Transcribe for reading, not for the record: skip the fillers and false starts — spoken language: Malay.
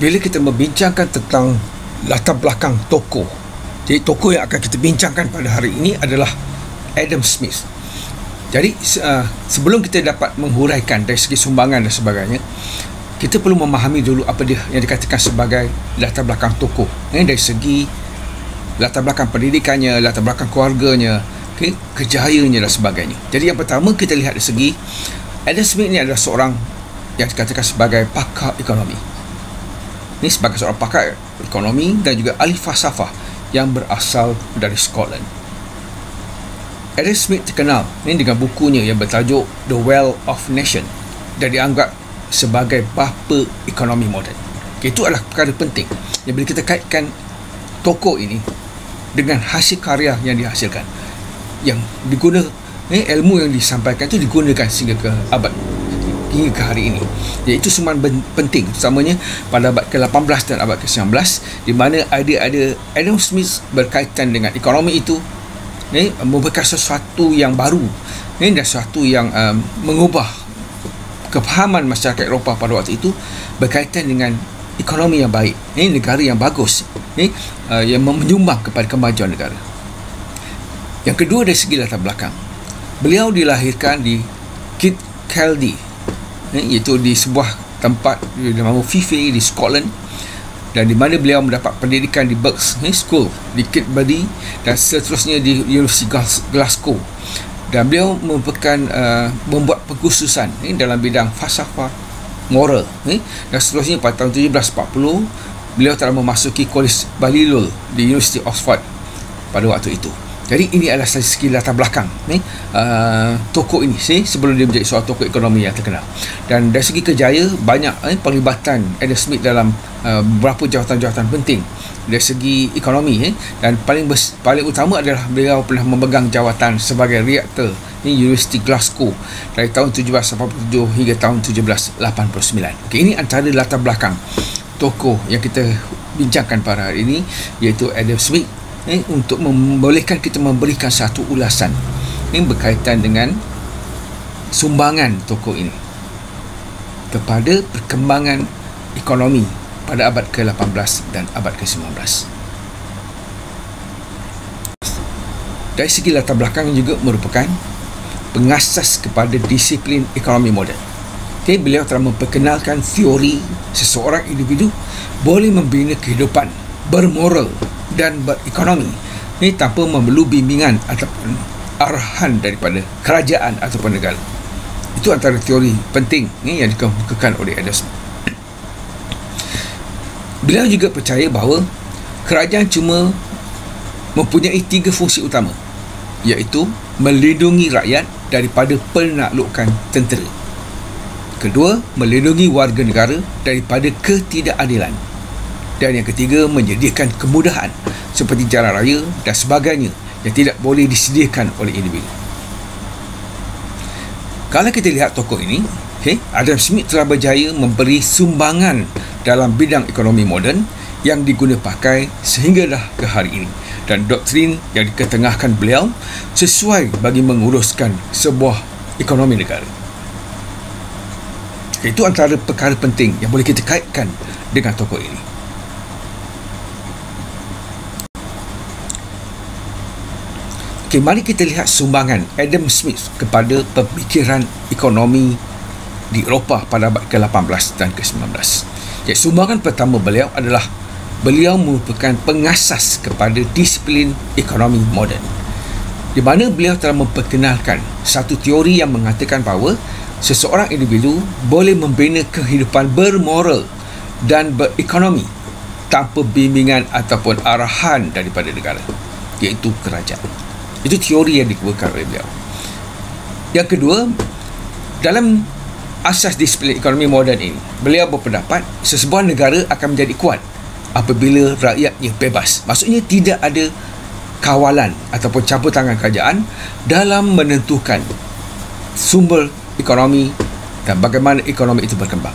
bila kita membincangkan tentang latar belakang tokoh, jadi tokoh yang akan kita bincangkan pada hari ini adalah Adam Smith. Jadi sebelum kita dapat menghuraikan dari segi sumbangan dan sebagainya, kita perlu memahami dulu apa dia yang dikatakan sebagai latar belakang tokoh, dari segi latar belakang pendidikannya, latar belakang keluarganya, kejayaannya dan sebagainya. Jadi yang pertama kita lihat dari segi Adam Smith ni adalah seorang yang dikatakan sebagai pakar ekonomi. Ini sebagai seorang pakar ekonomi dan juga ahli falsafah yang berasal dari Scotland. Adam Smith terkenal dengan bukunya yang bertajuk The Wealth of Nation dan dianggap sebagai bapa ekonomi moden. Itu adalah perkara penting yang bila kita kaitkan tokoh ini dengan hasil karya yang dihasilkan, yang diguna ilmu yang disampaikan itu digunakan sehingga ke hari ini. Iaitu semua penting, utamanya pada abad ke-18 dan abad ke-19, di mana ada Adam Smith berkaitan dengan ekonomi itu merupakan sesuatu yang baru dan sesuatu yang mengubah kefahaman masyarakat Eropah pada waktu itu berkaitan dengan ekonomi yang baik, negara yang bagus, yang menyumbang kepada kemajuan negara. Yang kedua dari segi latar belakang, beliau dilahirkan di Kirkcaldy, iaitu di sebuah tempat nama Fife di Scotland, dan di mana beliau mendapat pendidikan di Berks School di Kirkcaldy dan seterusnya di University Glasgow. Dan beliau merupakan membuat pengkhususan dalam bidang falsafah moral, dan seterusnya pada tahun 1740 beliau telah memasuki College Balliol di University Oxford pada waktu itu. Jadi ini adalah segi latar belakang tokoh ini sebelum dia menjadi seorang tokoh ekonomi yang terkenal. Dan dari segi kejaya, banyak pelibatan Adam Smith dalam beberapa jawatan-jawatan penting dari segi ekonomi, dan paling utama adalah beliau pernah memegang jawatan sebagai rektor University Glasgow dari tahun 1787 hingga tahun 1789. Ini antara latar belakang tokoh yang kita bincangkan pada hari ini, iaitu Adam Smith, untuk membolehkan kita memberikan satu ulasan yang berkaitan dengan sumbangan tokoh ini kepada perkembangan ekonomi pada abad ke-18 dan abad ke-19. Dari segi latar belakang juga merupakan pengasas kepada disiplin ekonomi moden. Beliau telah memperkenalkan teori seseorang individu boleh membina kehidupan bermoral dan berekonomi tanpa memerlu bimbingan ataupun arahan daripada kerajaan ataupun negara. Itu antara teori penting yang dikemukakan oleh Adam Smith. Beliau juga percaya bahawa kerajaan cuma mempunyai 3 fungsi utama, iaitu melindungi rakyat daripada penaklukan tentera. Kedua, melindungi warga negara daripada ketidakadilan. Dan yang ketiga, menyediakan kemudahan seperti jalan raya dan sebagainya yang tidak boleh disediakan oleh individu. Kalau kita lihat tokoh ini, Adam Smith telah berjaya memberi sumbangan dalam bidang ekonomi moden yang diguna pakai sehinggalah ke hari ini. Dan doktrin yang diketengahkan beliau sesuai bagi menguruskan sebuah ekonomi negara. Itu antara perkara penting yang boleh kita kaitkan dengan tokoh ini. Mari kita lihat sumbangan Adam Smith kepada pemikiran ekonomi di Eropah pada abad ke-18 dan ke-19. Jadi sumbangan pertama beliau adalah beliau merupakan pengasas kepada disiplin ekonomi moden, di mana beliau telah memperkenalkan satu teori yang mengatakan bahawa seseorang individu boleh membina kehidupan bermoral dan berekonomi tanpa bimbingan ataupun arahan daripada negara, iaitu kerajaan. Itu teori yang dikemukakan oleh beliau. Yang kedua, dalam asas disiplin ekonomi moden ini, beliau berpendapat sesebuah negara akan menjadi kuat apabila rakyatnya bebas. Maksudnya tidak ada kawalan ataupun campur tangan kerajaan dalam menentukan sumber ekonomi dan bagaimana ekonomi itu berkembang.